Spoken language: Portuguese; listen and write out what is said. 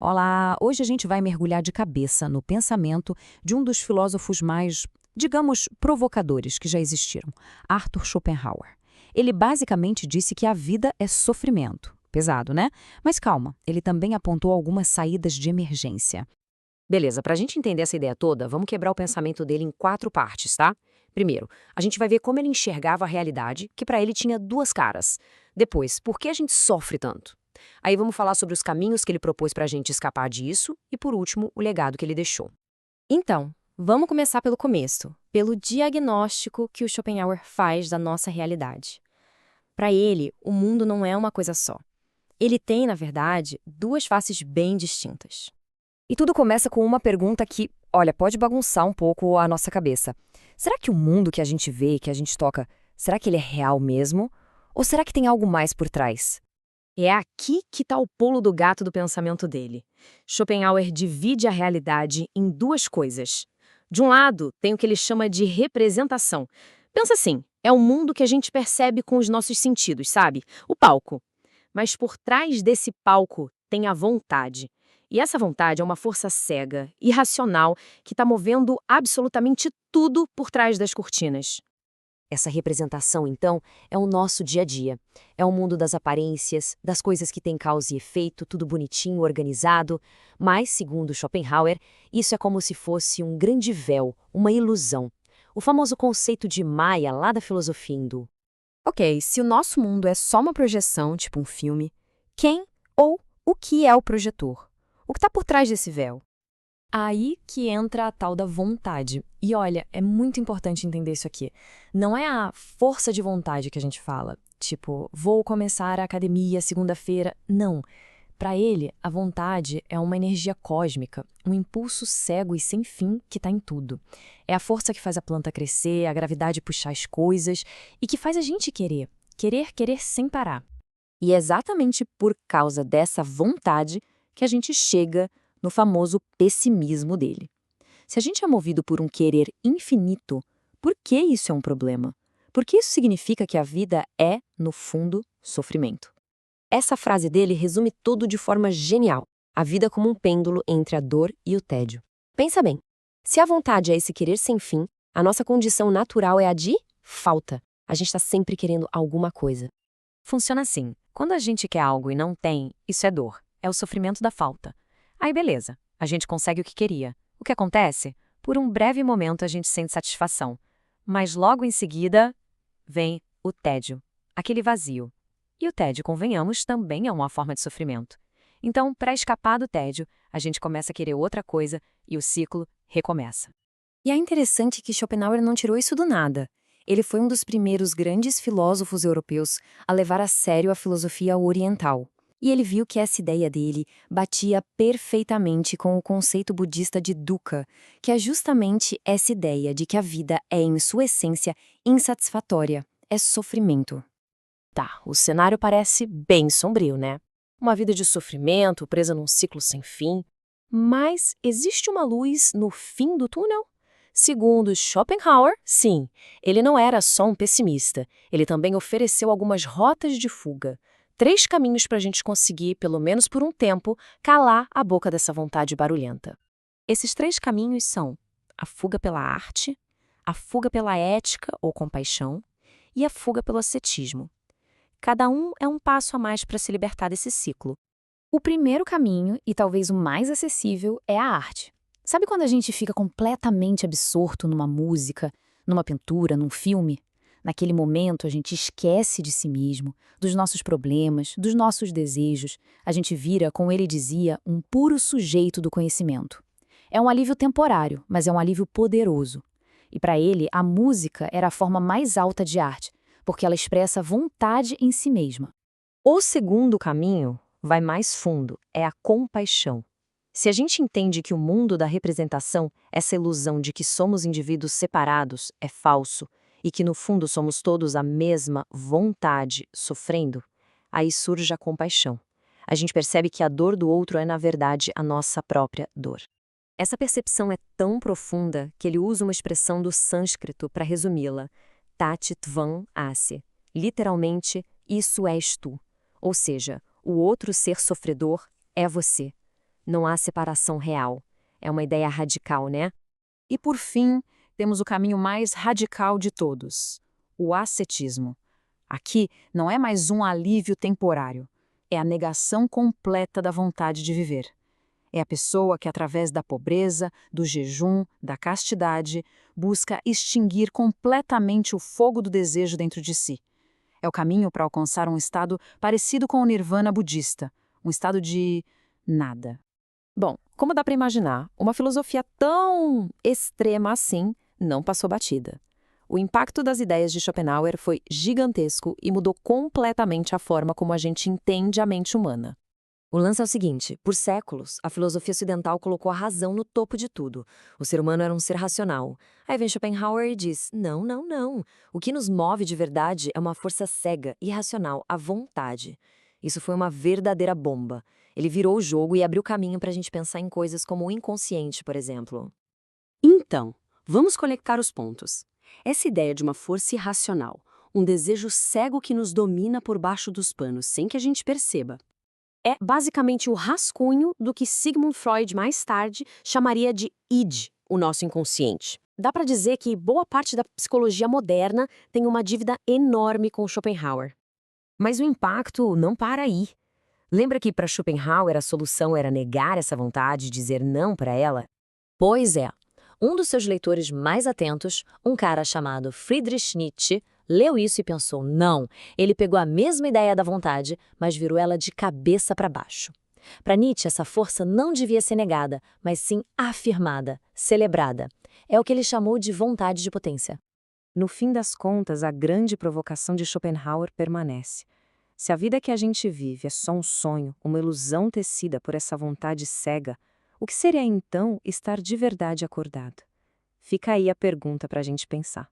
Olá! Hoje a gente vai mergulhar de cabeça no pensamento de um dos filósofos mais, digamos, provocadores que já existiram, Arthur Schopenhauer. Ele basicamente disse que a vida é sofrimento. Pesado, né? Mas calma, ele também apontou algumas saídas de emergência. Beleza, para a gente entender essa ideia toda, vamos quebrar o pensamento dele em quatro partes, tá? Primeiro, a gente vai ver como ele enxergava a realidade, que para ele tinha duas caras. Depois, por que a gente sofre tanto? Aí vamos falar sobre os caminhos que ele propôs para a gente escapar disso e, por último, o legado que ele deixou. Então, vamos começar pelo começo, pelo diagnóstico que o Schopenhauer faz da nossa realidade. Para ele, o mundo não é uma coisa só. Ele tem, na verdade, duas faces bem distintas. E tudo começa com uma pergunta que, olha, pode bagunçar um pouco a nossa cabeça. Será que o mundo que a gente vê, que a gente toca, será que ele é real mesmo? Ou será que tem algo mais por trás? É aqui que está o pulo do gato do pensamento dele. Schopenhauer divide a realidade em duas coisas. De um lado, tem o que ele chama de representação. Pensa assim, é o mundo que a gente percebe com os nossos sentidos, sabe? O palco. Mas por trás desse palco tem a vontade. E essa vontade é uma força cega, irracional, que está movendo absolutamente tudo por trás das cortinas. Essa representação, então, é o nosso dia a dia. É o mundo das aparências, das coisas que têm causa e efeito, tudo bonitinho, organizado. Mas, segundo Schopenhauer, isso é como se fosse um grande véu, uma ilusão. O famoso conceito de Maya lá da filosofia hindu. Ok, se o nosso mundo é só uma projeção, tipo um filme, quem ou o que é o projetor? O que está por trás desse véu? Aí que entra a tal da vontade. E olha, é muito importante entender isso aqui. Não é a força de vontade que a gente fala, tipo, vou começar a academia segunda-feira. Não. Para ele, a vontade é uma energia cósmica, um impulso cego e sem fim que está em tudo. É a força que faz a planta crescer, a gravidade puxar as coisas e que faz a gente querer. Querer sem parar. E é exatamente por causa dessa vontade que a gente chega no famoso pessimismo dele. Se a gente é movido por um querer infinito, por que isso é um problema? Porque isso significa que a vida é, no fundo, sofrimento. Essa frase dele resume tudo de forma genial. A vida como um pêndulo entre a dor e o tédio. Pensa bem, se a vontade é esse querer sem fim, a nossa condição natural é a de falta. A gente está sempre querendo alguma coisa. Funciona assim: quando a gente quer algo e não tem, isso é dor, é o sofrimento da falta. Aí beleza, a gente consegue o que queria. O que acontece? Por um breve momento a gente sente satisfação. Mas logo em seguida vem o tédio, aquele vazio. E o tédio, convenhamos, também é uma forma de sofrimento. Então, para escapar do tédio, a gente começa a querer outra coisa e o ciclo recomeça. E é interessante que Schopenhauer não tirou isso do nada. Ele foi um dos primeiros grandes filósofos europeus a levar a sério a filosofia oriental. E ele viu que essa ideia dele batia perfeitamente com o conceito budista de dukkha, que é justamente essa ideia de que a vida é, em sua essência, insatisfatória, é sofrimento. Tá, o cenário parece bem sombrio, né? Uma vida de sofrimento, presa num ciclo sem fim. Mas existe uma luz no fim do túnel? Segundo Schopenhauer, sim, ele não era só um pessimista. Ele também ofereceu algumas rotas de fuga. 3 caminhos para a gente conseguir, pelo menos por um tempo, calar a boca dessa vontade barulhenta. Esses 3 caminhos são a fuga pela arte, a fuga pela ética ou compaixão e a fuga pelo ascetismo. Cada um é um passo a mais para se libertar desse ciclo. O primeiro caminho, e talvez o mais acessível, é a arte. Sabe quando a gente fica completamente absorto numa música, numa pintura, num filme? Naquele momento, a gente esquece de si mesmo, dos nossos problemas, dos nossos desejos. A gente vira, como ele dizia, um puro sujeito do conhecimento. É um alívio temporário, mas é um alívio poderoso. E para ele, a música era a forma mais alta de arte, porque ela expressa vontade em si mesma. O segundo caminho vai mais fundo, é a compaixão. Se a gente entende que o mundo da representação, essa ilusão de que somos indivíduos separados, é falso, e que no fundo somos todos a mesma vontade sofrendo, aí surge a compaixão. A gente percebe que a dor do outro é, na verdade, a nossa própria dor. Essa percepção é tão profunda que ele usa uma expressão do sânscrito para resumi-la, Tati Tvam Asi, literalmente, isso és tu. Ou seja, o outro ser sofredor é você. Não há separação real. É uma ideia radical, né? E por fim, temos o caminho mais radical de todos, o ascetismo. Aqui não é mais um alívio temporário, é a negação completa da vontade de viver. É a pessoa que, através da pobreza, do jejum, da castidade, busca extinguir completamente o fogo do desejo dentro de si. É o caminho para alcançar um estado parecido com o nirvana budista, um estado de nada. Bom, como dá para imaginar, uma filosofia tão extrema assim não passou batida. O impacto das ideias de Schopenhauer foi gigantesco e mudou completamente a forma como a gente entende a mente humana. O lance é o seguinte, por séculos, a filosofia ocidental colocou a razão no topo de tudo. O ser humano era um ser racional. Aí vem Schopenhauer e diz, não, não, não. O que nos move de verdade é uma força cega, irracional, a vontade. Isso foi uma verdadeira bomba. Ele virou o jogo e abriu caminho para a gente pensar em coisas como o inconsciente, por exemplo. Então, vamos conectar os pontos. Essa ideia de uma força irracional, um desejo cego que nos domina por baixo dos panos sem que a gente perceba, é basicamente o rascunho do que Sigmund Freud mais tarde chamaria de id, o nosso inconsciente. Dá para dizer que boa parte da psicologia moderna tem uma dívida enorme com Schopenhauer. Mas o impacto não para aí. Lembra que para Schopenhauer a solução era negar essa vontade e dizer não para ela? Pois é. Um dos seus leitores mais atentos, um cara chamado Friedrich Nietzsche, leu isso e pensou, não, ele pegou a mesma ideia da vontade, mas virou ela de cabeça para baixo. Para Nietzsche, essa força não devia ser negada, mas sim afirmada, celebrada. É o que ele chamou de vontade de potência. No fim das contas, a grande provocação de Schopenhauer permanece. Se a vida que a gente vive é só um sonho, uma ilusão tecida por essa vontade cega, o que seria então estar de verdade acordado? Fica aí a pergunta para a gente pensar.